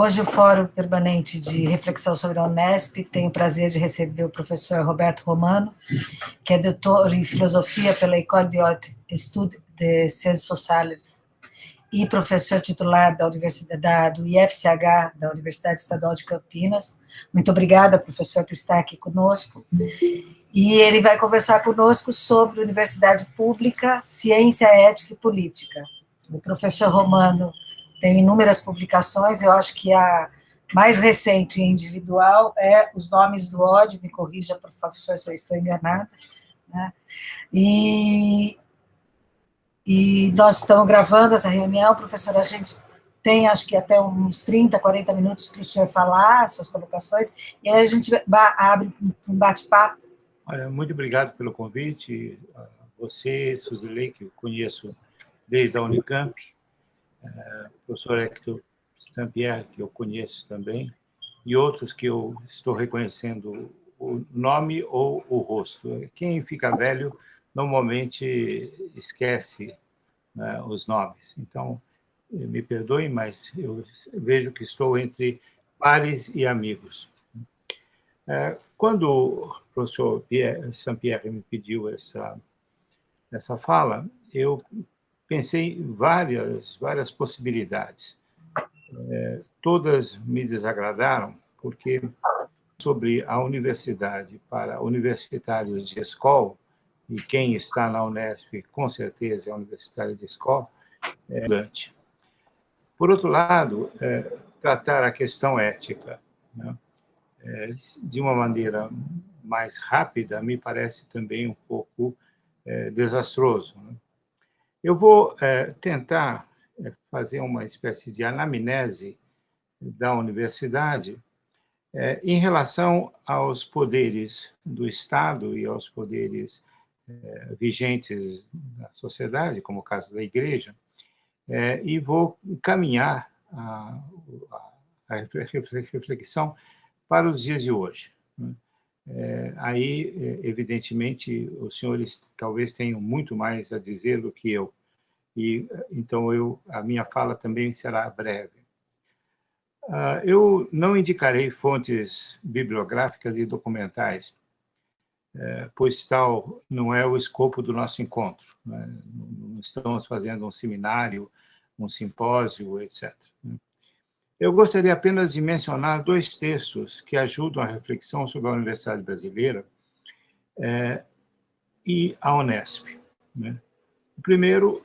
Hoje o Fórum Permanente de Reflexão sobre a Unesp tem o prazer de receber o professor Roberto Romano, que é doutor em Filosofia pela École des Hautes Études de Sciences Sociales e professor titular da Universidade do IFCH, da Universidade Estadual de Campinas. Muito obrigada, professor, por estar aqui conosco. E ele vai conversar conosco sobre universidade pública, ciência, ética e política. O professor Romano tem inúmeras publicações, eu acho que a mais recente e individual é Os Nomes do Ódio, me corrija, professor, se eu estou enganada, né? E nós estamos gravando essa reunião, professor, a gente tem, acho que até uns 30, 40 minutos para o senhor falar, suas colocações, e aí a gente abre um bate-papo. Muito obrigado pelo convite. Você, Suzilei, que eu conheço desde a Unicamp, professor Hector Saint-Pierre, que eu conheço também, e outros que eu estou reconhecendo o nome ou o rosto. Quem fica velho normalmente esquece, né, os nomes. Então, me perdoem, mas eu vejo que estou entre pares e amigos. Quando o professor Saint-Pierre me pediu essa fala, eu pensei em várias possibilidades. Todas me desagradaram, porque sobre a universidade para universitários de escola, e quem está na Unesp, com certeza, é universitário de escola, é estudante. Por outro lado, tratar a questão ética, né, de uma maneira mais rápida, me parece também um pouco desastroso, né? Eu vou tentar fazer uma espécie de anamnese da universidade em relação aos poderes do Estado e aos poderes vigentes na sociedade, como o caso da Igreja, e vou caminhar a reflexão para os dias de hoje, né? Aí, evidentemente, os senhores talvez tenham muito mais a dizer do que eu, e então a minha fala também será breve. Eu não indicarei fontes bibliográficas e documentais, pois tal não é o escopo do nosso encontro, né? Não estamos fazendo um seminário, um simpósio, etc. Eu gostaria apenas de mencionar dois textos que ajudam a reflexão sobre a Universidade Brasileira e a Unesp, né? O primeiro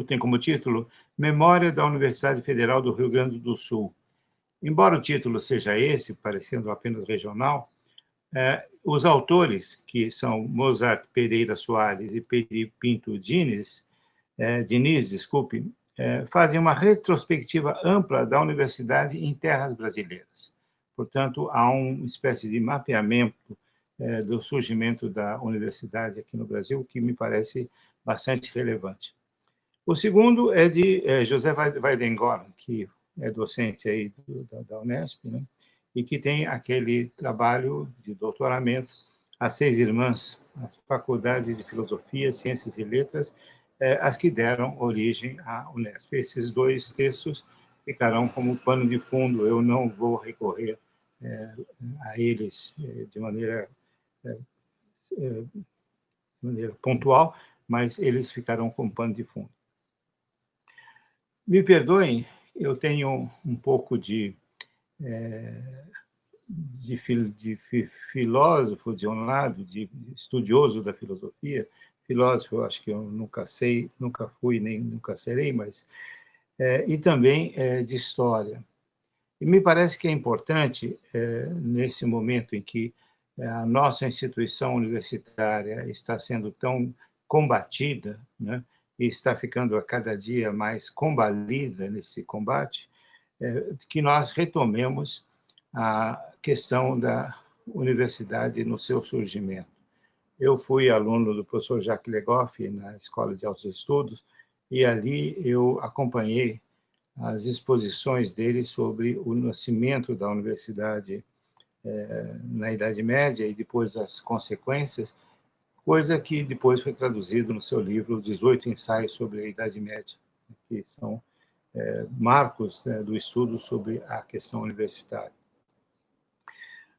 tem como título Memória da Universidade Federal do Rio Grande do Sul. Embora o título seja esse, parecendo apenas regional, os autores, que são Mozart Pereira Soares e Peri Pinto Diniz, fazem uma retrospectiva ampla da universidade em terras brasileiras. Portanto, há uma espécie de mapeamento do surgimento da universidade aqui no Brasil, que me parece bastante relevante. O segundo é de José Weidengorn, que é docente aí da Unesp, né, e que tem aquele trabalho de doutoramento, As Seis Irmãs, as faculdades de Filosofia, Ciências e Letras, as que deram origem à Unesp. Esses dois textos ficarão como pano de fundo, eu não vou recorrer a eles de maneira pontual, mas eles ficarão como pano de fundo. Me perdoem, eu tenho um pouco de filósofo de um lado, de estudioso da filosofia. Filósofo, eu acho que eu nunca fui, nem nunca serei, mas e também de história. E me parece que é importante, nesse momento em que a nossa instituição universitária está sendo tão combatida, né, e está ficando a cada dia mais combalida nesse combate, que nós retomemos a questão da universidade no seu surgimento. Eu fui aluno do professor Jacques Legoff na Escola de Altos Estudos, e ali eu acompanhei as exposições dele sobre o nascimento da universidade na Idade Média e depois as consequências, coisa que depois foi traduzido no seu livro 18 Ensaios sobre a Idade Média, que são marcos do estudo sobre a questão universitária.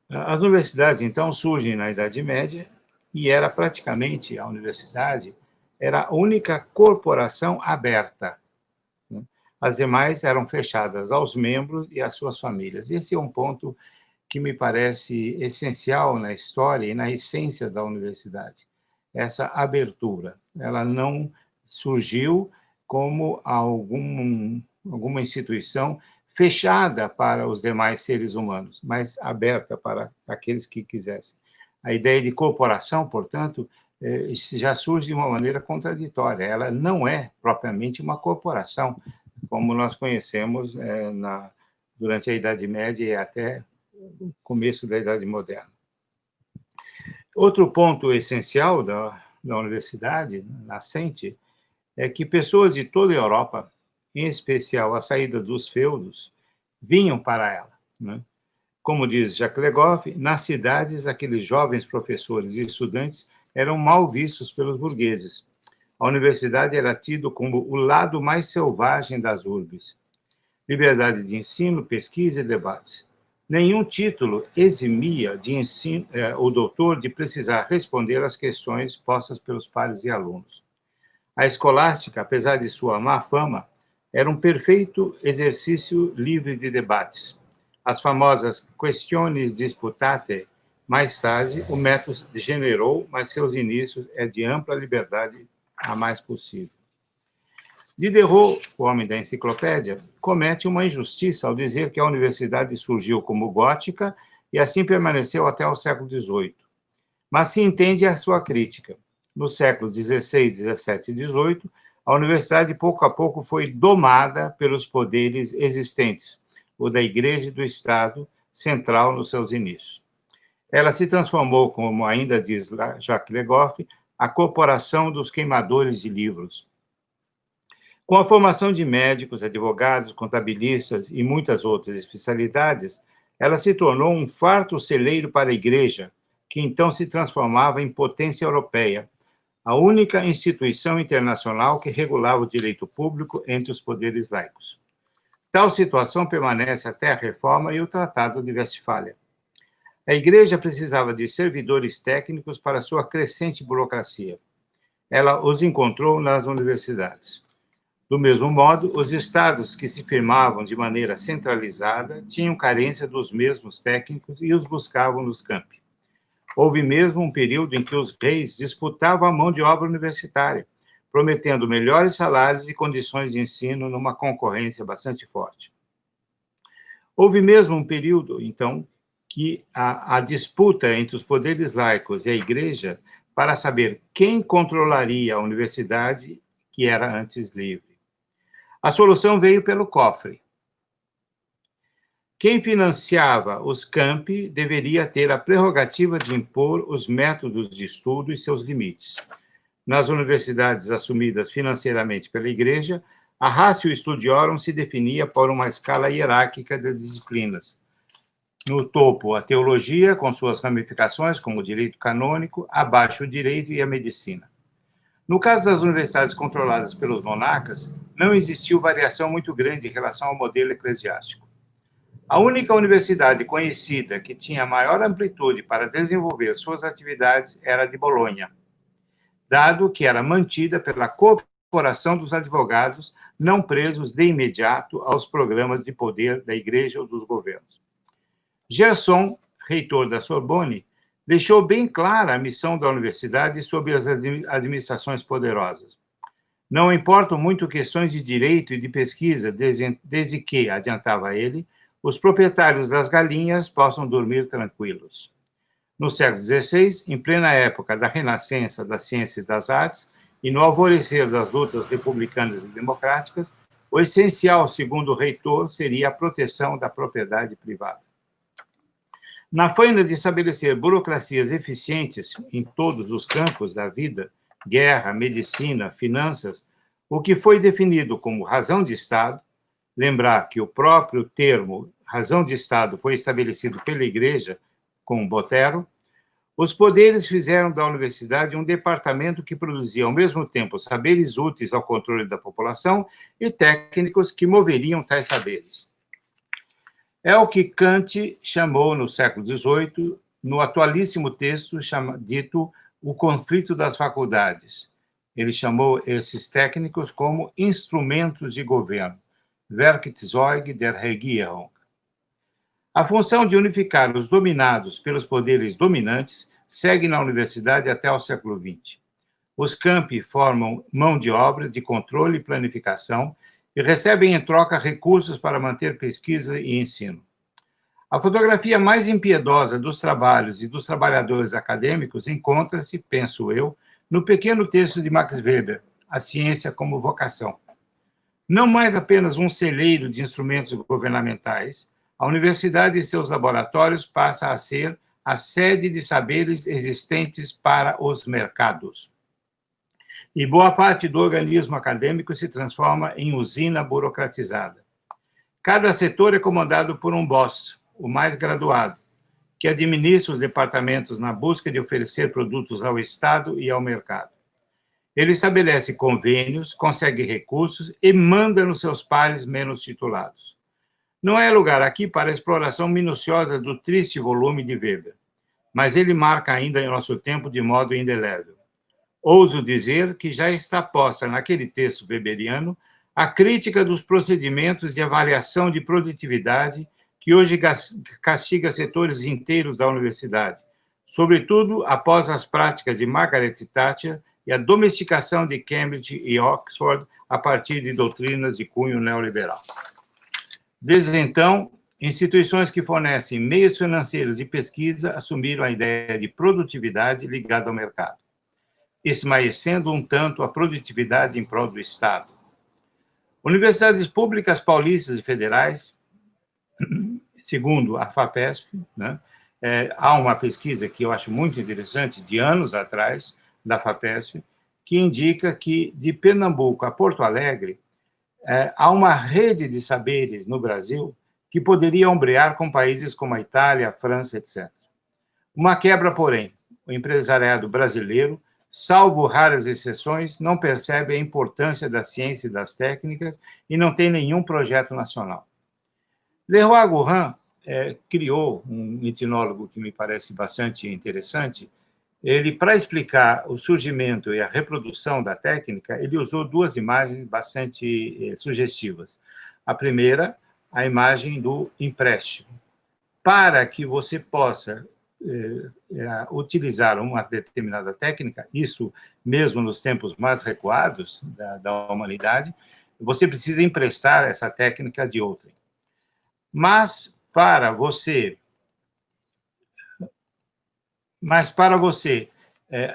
As universidades, então, surgem na Idade Média e era praticamente, a universidade era a única corporação aberta. As demais eram fechadas aos membros e às suas famílias. Esse é um ponto que me parece essencial na história e na essência da universidade. Essa abertura, ela não surgiu como alguma instituição fechada para os demais seres humanos, mas aberta para aqueles que quisessem. A ideia de corporação, portanto, já surge de uma maneira contraditória. Ela não é propriamente uma corporação, como nós conhecemos durante a Idade Média e até o começo da Idade Moderna. Outro ponto essencial da universidade nascente é que pessoas de toda a Europa, em especial a saída dos feudos, vinham para ela, né? Como diz Jacques Legoff, nas cidades, aqueles jovens professores e estudantes eram mal vistos pelos burgueses. A universidade era tida como o lado mais selvagem das urbes. Liberdade de ensino, pesquisa e debates. Nenhum título eximia de ensino, o doutor de precisar responder às questões postas pelos pares e alunos. A escolástica, apesar de sua má fama, era um perfeito exercício livre de debates. As famosas questiones disputate, mais tarde, o método degenerou, mas seus inícios é de ampla liberdade a mais possível. Diderot, o homem da enciclopédia, comete uma injustiça ao dizer que a universidade surgiu como gótica e assim permaneceu até o século XVIII. Mas se entende a sua crítica. Nos séculos XVI, XVII e XVIII, a universidade, pouco a pouco, foi domada pelos poderes existentes, o da Igreja e do Estado, central nos seus inícios. Ela se transformou, como ainda diz Jacques Legoff, a corporação dos queimadores de livros. Com a formação de médicos, advogados, contabilistas e muitas outras especialidades, ela se tornou um farto celeiro para a Igreja, que então se transformava em potência europeia, a única instituição internacional que regulava o direito público entre os poderes laicos. Tal situação permanece até a Reforma e o Tratado de Westfália. A Igreja precisava de servidores técnicos para sua crescente burocracia. Ela os encontrou nas universidades. Do mesmo modo, os estados que se firmavam de maneira centralizada tinham carência dos mesmos técnicos e os buscavam nos campi. Houve mesmo um período em que os reis disputavam a mão de obra universitária, prometendo melhores salários e condições de ensino numa concorrência bastante forte. Houve mesmo um período, então, que a disputa entre os poderes laicos e a Igreja para saber quem controlaria a universidade, que era antes livre. A solução veio pelo cofre. Quem financiava os campi deveria ter a prerrogativa de impor os métodos de estudo e seus limites. Nas universidades assumidas financeiramente pela Igreja, a ratio studiorum se definia por uma escala hierárquica de disciplinas. No topo, a teologia, com suas ramificações, como o direito canônico, abaixo o direito e a medicina. No caso das universidades controladas pelos monarcas, não existiu variação muito grande em relação ao modelo eclesiástico. A única universidade conhecida que tinha maior amplitude para desenvolver suas atividades era a de Bolonha, dado que era mantida pela corporação dos advogados não presos de imediato aos programas de poder da Igreja ou dos governos. Gerson, reitor da Sorbonne, deixou bem clara a missão da universidade sobre as administrações poderosas. Não importam muito questões de direito e de pesquisa, desde que, adiantava ele, os proprietários das galinhas possam dormir tranquilos. No século XVI, em plena época da renascença das ciências e das artes, e no alvorecer das lutas republicanas e democráticas, o essencial, segundo o reitor, seria a proteção da propriedade privada. Na faina de estabelecer burocracias eficientes em todos os campos da vida, guerra, medicina, finanças, o que foi definido como razão de Estado, lembrar que o próprio termo razão de Estado foi estabelecido pela Igreja com Botero, Os poderes fizeram da universidade um departamento que produzia, ao mesmo tempo, saberes úteis ao controle da população e técnicos que moveriam tais saberes. É o que Kant chamou, no século XVIII, no atualíssimo texto dito O Conflito das Faculdades. Ele chamou esses técnicos como instrumentos de governo, Werkzeuge der Regierung. A função de unificar os dominados pelos poderes dominantes segue na universidade até o século XX. Os campi formam mão de obra de controle e planificação e recebem em troca recursos para manter pesquisa e ensino. A fotografia mais impiedosa dos trabalhos e dos trabalhadores acadêmicos encontra-se, penso eu, no pequeno texto de Max Weber, A Ciência como Vocação. Não mais apenas um celeiro de instrumentos governamentais, a universidade e seus laboratórios passa a ser a sede de saberes existentes para os mercados. E boa parte do organismo acadêmico se transforma em usina burocratizada. Cada setor é comandado por um boss, o mais graduado, que administra os departamentos na busca de oferecer produtos ao Estado e ao mercado. Ele estabelece convênios, consegue recursos e manda nos seus pares menos titulados. Não é lugar aqui para a exploração minuciosa do triste volume de Weber, mas ele marca ainda em nosso tempo de modo indelével. Ouso dizer que já está posta naquele texto weberiano a crítica dos procedimentos de avaliação de produtividade que hoje castiga setores inteiros da universidade, sobretudo após as práticas de Margaret Thatcher e a domesticação de Cambridge e Oxford a partir de doutrinas de cunho neoliberal. Desde então, instituições que fornecem meios financeiros de pesquisa assumiram a ideia de produtividade ligada ao mercado, esmaecendo um tanto a produtividade em prol do Estado. Universidades públicas paulistas e federais, segundo a FAPESP, né, há uma pesquisa que eu acho muito interessante, de anos atrás, da FAPESP, que indica que, de Pernambuco a Porto Alegre, há uma rede de saberes no Brasil que poderia ombrear com países como a Itália, a França, etc. Uma quebra, porém, o empresariado brasileiro, salvo raras exceções, não percebe a importância da ciência e das técnicas e não tem nenhum projeto nacional. Leroi-Gourhan criou um etnólogo que me parece bastante interessante. Ele, para explicar o surgimento e a reprodução da técnica, ele usou duas imagens bastante sugestivas. A primeira, a imagem do empréstimo. Para que você possa utilizar uma determinada técnica, isso mesmo nos tempos mais recuados da humanidade, você precisa emprestar essa técnica de outrem. Mas para você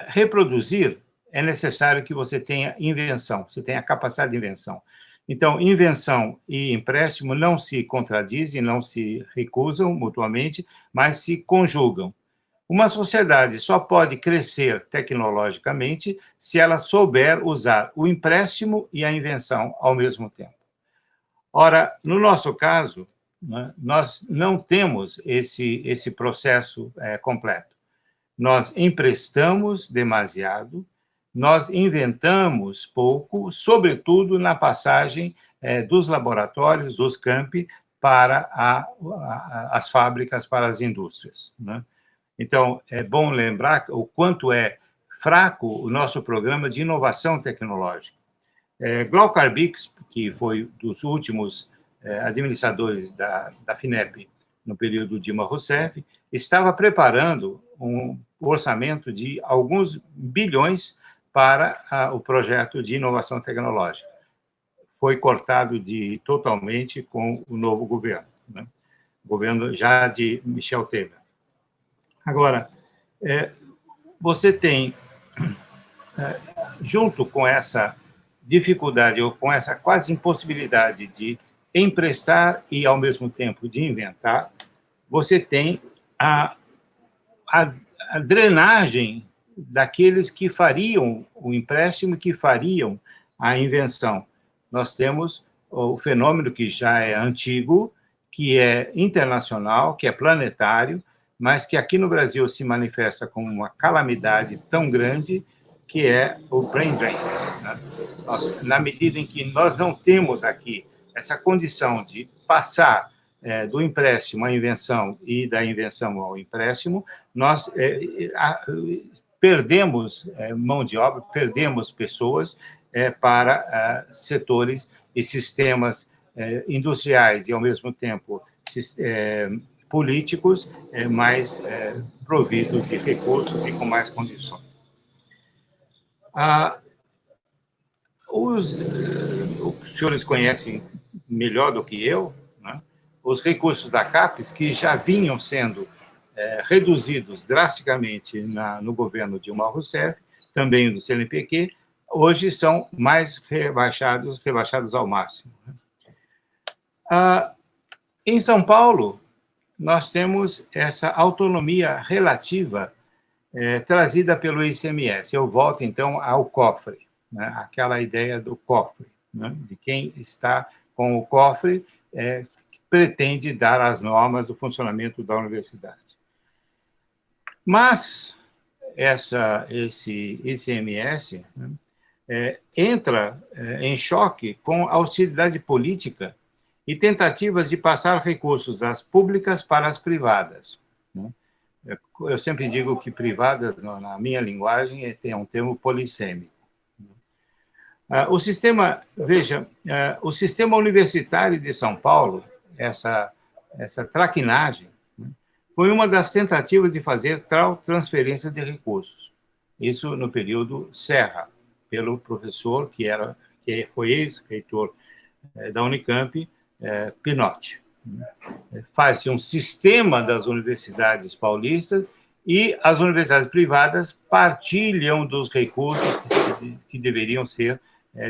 reproduzir, é necessário que você tenha invenção, você tenha capacidade de invenção. Então, invenção e empréstimo não se contradizem, não se recusam mutuamente, mas se conjugam. Uma sociedade só pode crescer tecnologicamente se ela souber usar o empréstimo e a invenção ao mesmo tempo. Ora, no nosso caso, nós não temos esse processo completo. Nós emprestamos demasiado, nós inventamos pouco, sobretudo na passagem dos laboratórios, dos campi, para as fábricas, para as indústrias, né? Então, é bom lembrar o quanto é fraco o nosso programa de inovação tecnológica. Glaucar Bix, que foi dos últimos administradores da FINEP no período Dilma Rousseff, estava preparando um orçamento de alguns bilhões para o projeto de inovação tecnológica. Foi cortado totalmente com o novo governo, né? O governo já de Michel Temer. Agora, você tem, junto com essa dificuldade, ou com essa quase impossibilidade de emprestar e, ao mesmo tempo, de inventar, você tem a drenagem daqueles que fariam o empréstimo, que fariam a invenção. Nós temos o fenômeno que já é antigo, que é internacional, que é planetário, mas que aqui no Brasil se manifesta como uma calamidade tão grande, que é o brain drain, né? Na medida em que nós não temos aqui essa condição de passar do empréstimo à invenção e da invenção ao empréstimo, nós perdemos mão de obra, perdemos pessoas para setores e sistemas industriais e, ao mesmo tempo, políticos mais providos de recursos e com mais condições. Os senhores conhecem melhor do que eu, né, os recursos da CAPES, que já vinham sendo reduzidos drasticamente no governo Dilma Rousseff, também do CNPq, hoje são mais rebaixados ao máximo. Em São Paulo, nós temos essa autonomia relativa trazida pelo ICMS. Eu volto, então, ao cofre, né? Aquela ideia do cofre, né? De quem está com o cofre que pretende dar as normas do funcionamento da universidade. Mas esse ICMS, né, entra em choque com a hostilidade política e tentativas de passar recursos das públicas para as privadas, né? Eu sempre digo que privadas, na minha linguagem, tem um termo polissêmico. O sistema, veja, o sistema universitário de São Paulo, essa traquinagem, né, foi uma das tentativas de fazer tal transferência de recursos. Isso no período Serra, pelo professor que foi ex-reitor da Unicamp, Pinotti. Faz-se um sistema das universidades paulistas e as universidades privadas partilham dos recursos que deveriam ser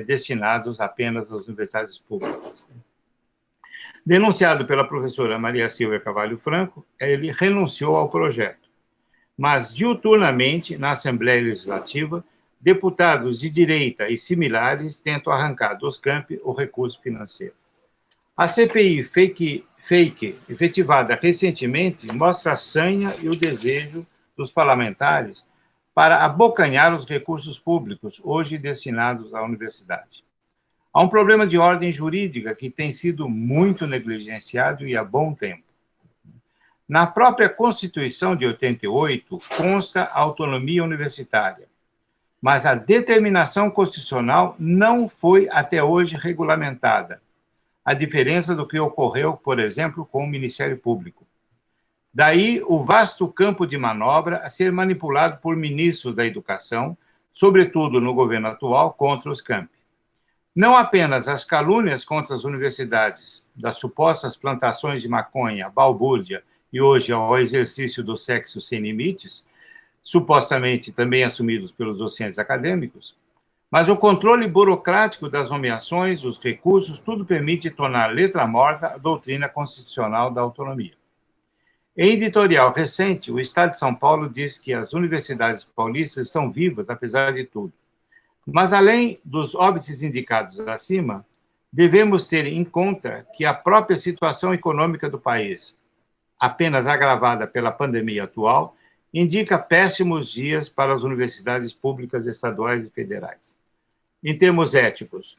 destinados apenas às universidades públicas. Denunciado pela professora Maria Silvia Carvalho Franco, ele renunciou ao projeto, mas diuturnamente, na Assembleia Legislativa, deputados de direita e similares tentam arrancar dos campi o recurso financeiro. A CPI fake, efetivada recentemente, mostra a sanha e o desejo dos parlamentares para abocanhar os recursos públicos hoje destinados à universidade. Há um problema de ordem jurídica que tem sido muito negligenciado e há bom tempo. Na própria Constituição de 88, consta a autonomia universitária, mas a determinação constitucional não foi até hoje regulamentada, a diferença do que ocorreu, por exemplo, com o Ministério Público. Daí o vasto campo de manobra a ser manipulado por ministros da educação, sobretudo no governo atual, contra os campi. Não apenas as calúnias contra as universidades, das supostas plantações de maconha, balbúrdia e hoje ao exercício do sexo sem limites, supostamente também assumidos pelos docentes acadêmicos, mas o controle burocrático das nomeações, os recursos, tudo permite tornar letra morta a doutrina constitucional da autonomia. Em editorial recente, o Estado de São Paulo diz que as universidades paulistas estão vivas, apesar de tudo. Mas, além dos óbices indicados acima, devemos ter em conta que a própria situação econômica do país, apenas agravada pela pandemia atual, indica péssimos dias para as universidades públicas estaduais e federais. Em termos éticos,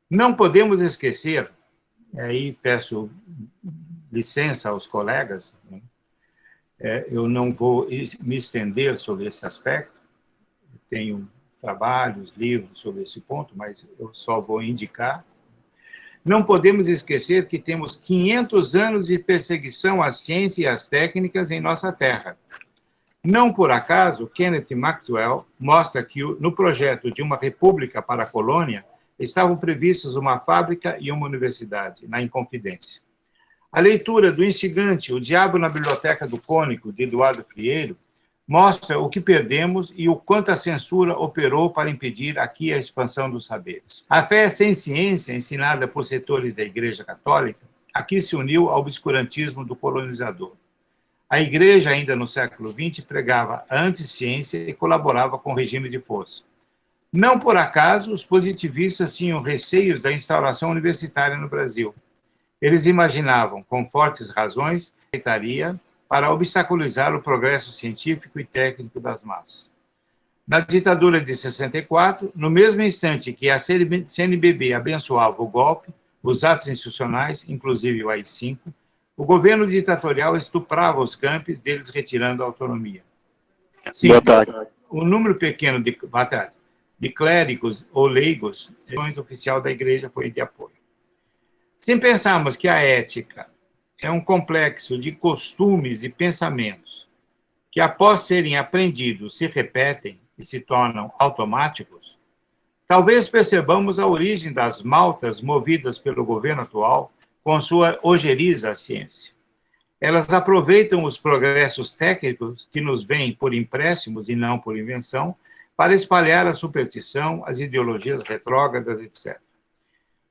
não podemos esquecer, aí peço licença aos colegas, né? Eu não vou me estender sobre esse aspecto, tenho trabalhos, livros sobre esse ponto, mas eu só vou indicar. Não podemos esquecer que temos 500 anos de perseguição à ciência e às técnicas em nossa terra. Não por acaso, Kenneth Maxwell mostra que no projeto de uma república para a colônia estavam previstos uma fábrica e uma universidade, na Inconfidência. A leitura do instigante O Diabo na Biblioteca do Cônico, de Eduardo Frieiro, mostra o que perdemos e o quanto a censura operou para impedir aqui a expansão dos saberes. A fé sem ciência, ensinada por setores da Igreja Católica, aqui se uniu ao obscurantismo do colonizador. A Igreja, ainda no século XX, pregava a anti-ciência e colaborava com o regime de força. Não por acaso, os positivistas tinham receios da instauração universitária no Brasil. Eles imaginavam, com fortes razões, que aceitaria para obstaculizar o progresso científico e técnico das massas. Na ditadura de 64, no mesmo instante que a CNBB abençoava o golpe, os atos institucionais, inclusive o AI-5, o governo ditatorial estuprava os campos, deles retirando a autonomia. Sim, boa tarde. Um número pequeno de clérigos ou leigos, a oficial da igreja foi de apoio. Se pensarmos que a ética é um complexo de costumes e pensamentos que, após serem aprendidos, se repetem e se tornam automáticos, talvez percebamos a origem das maltas movidas pelo governo atual com sua ojeriza à ciência. Elas aproveitam os progressos técnicos que nos vêm por empréstimos e não por invenção para espalhar a superstição, as ideologias retrógradas, etc.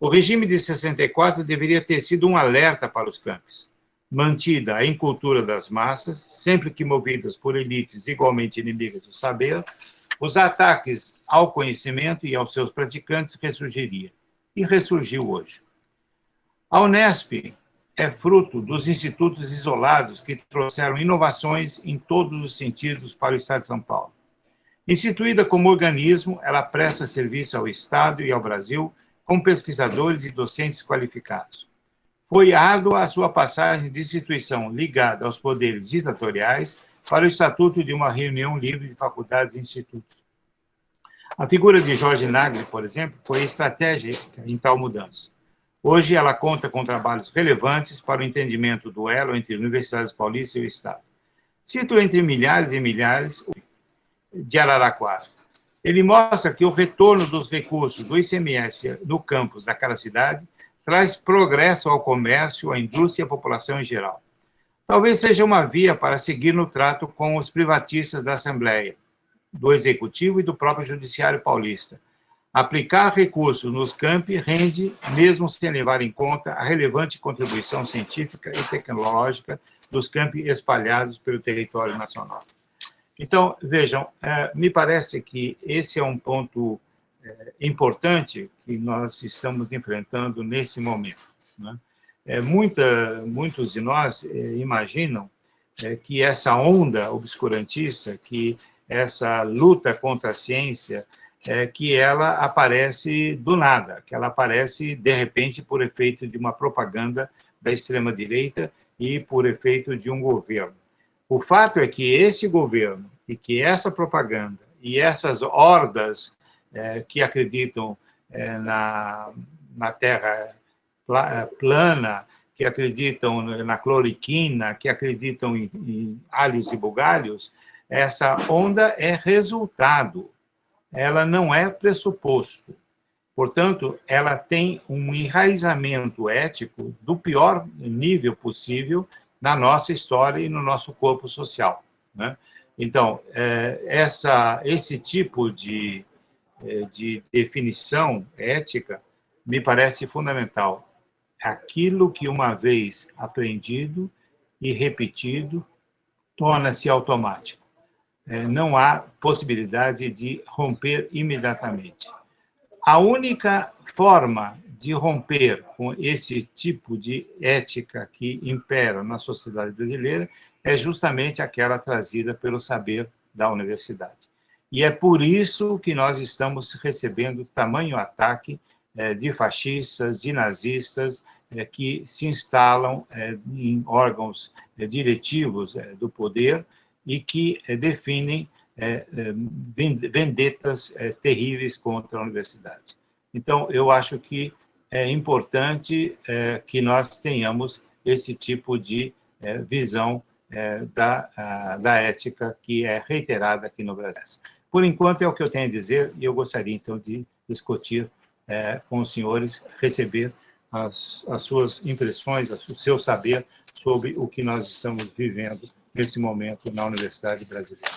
O regime de 64 deveria ter sido um alerta para os campos. Mantida a incultura das massas, sempre que movidas por elites igualmente inimigas do saber, os ataques ao conhecimento e aos seus praticantes ressurgiriam. E ressurgiu hoje. A Unesp é fruto dos institutos isolados que trouxeram inovações em todos os sentidos para o Estado de São Paulo. Instituída como organismo, ela presta serviço ao Estado e ao Brasil com pesquisadores e docentes qualificados. Foi árdua a sua passagem de instituição ligada aos poderes ditatoriais para o estatuto de uma reunião livre de faculdades e institutos. A figura de Jorge Nagli, por exemplo, foi estratégica em tal mudança. Hoje, ela conta com trabalhos relevantes para o entendimento do elo entre universidades paulistas e o Estado. Cito entre milhares e milhares de Araraquara. Ele mostra que o retorno dos recursos do ICMS no campus daquela cidade traz progresso ao comércio, à indústria e à população em geral. Talvez seja uma via para seguir no trato com os privatistas da Assembleia, do Executivo e do próprio Judiciário paulista. Aplicar recursos nos campi rende, mesmo sem levar em conta a relevante contribuição científica e tecnológica dos campi espalhados pelo território nacional. Então, vejam, me parece que esse é um ponto importante que nós estamos enfrentando nesse momento, né? Muitos de nós imaginam que essa onda obscurantista, que essa luta contra a ciência, que ela aparece do nada, que ela aparece, de repente, por efeito de uma propaganda da extrema-direita e por efeito de um governo. O fato é que esse governo e que essa propaganda e essas hordas que acreditam na Terra plana, que acreditam na cloriquina, que acreditam em alhos e bugalhos, essa onda é resultado, ela não é pressuposto. Portanto, ela tem um enraizamento ético do pior nível possível na nossa história e no nosso corpo social, né? Então, esse tipo de definição ética me parece fundamental. Aquilo que, uma vez aprendido e repetido, torna-se automático. Não há possibilidade de romper imediatamente. A única forma de romper com esse tipo de ética que impera na sociedade brasileira é justamente aquela trazida pelo saber da universidade. E é por isso que nós estamos recebendo tamanho ataque de fascistas, de nazistas, que se instalam em órgãos diretivos do poder e que definem vendetas terríveis contra a universidade. Então, eu acho que é importante que nós tenhamos esse tipo de visão da ética que é reiterada aqui no Brasil. Por enquanto, é o que eu tenho a dizer, e eu gostaria, então, de discutir com os senhores, receber as suas impressões, o seu saber sobre o que nós estamos vivendo nesse momento na Universidade Brasileira.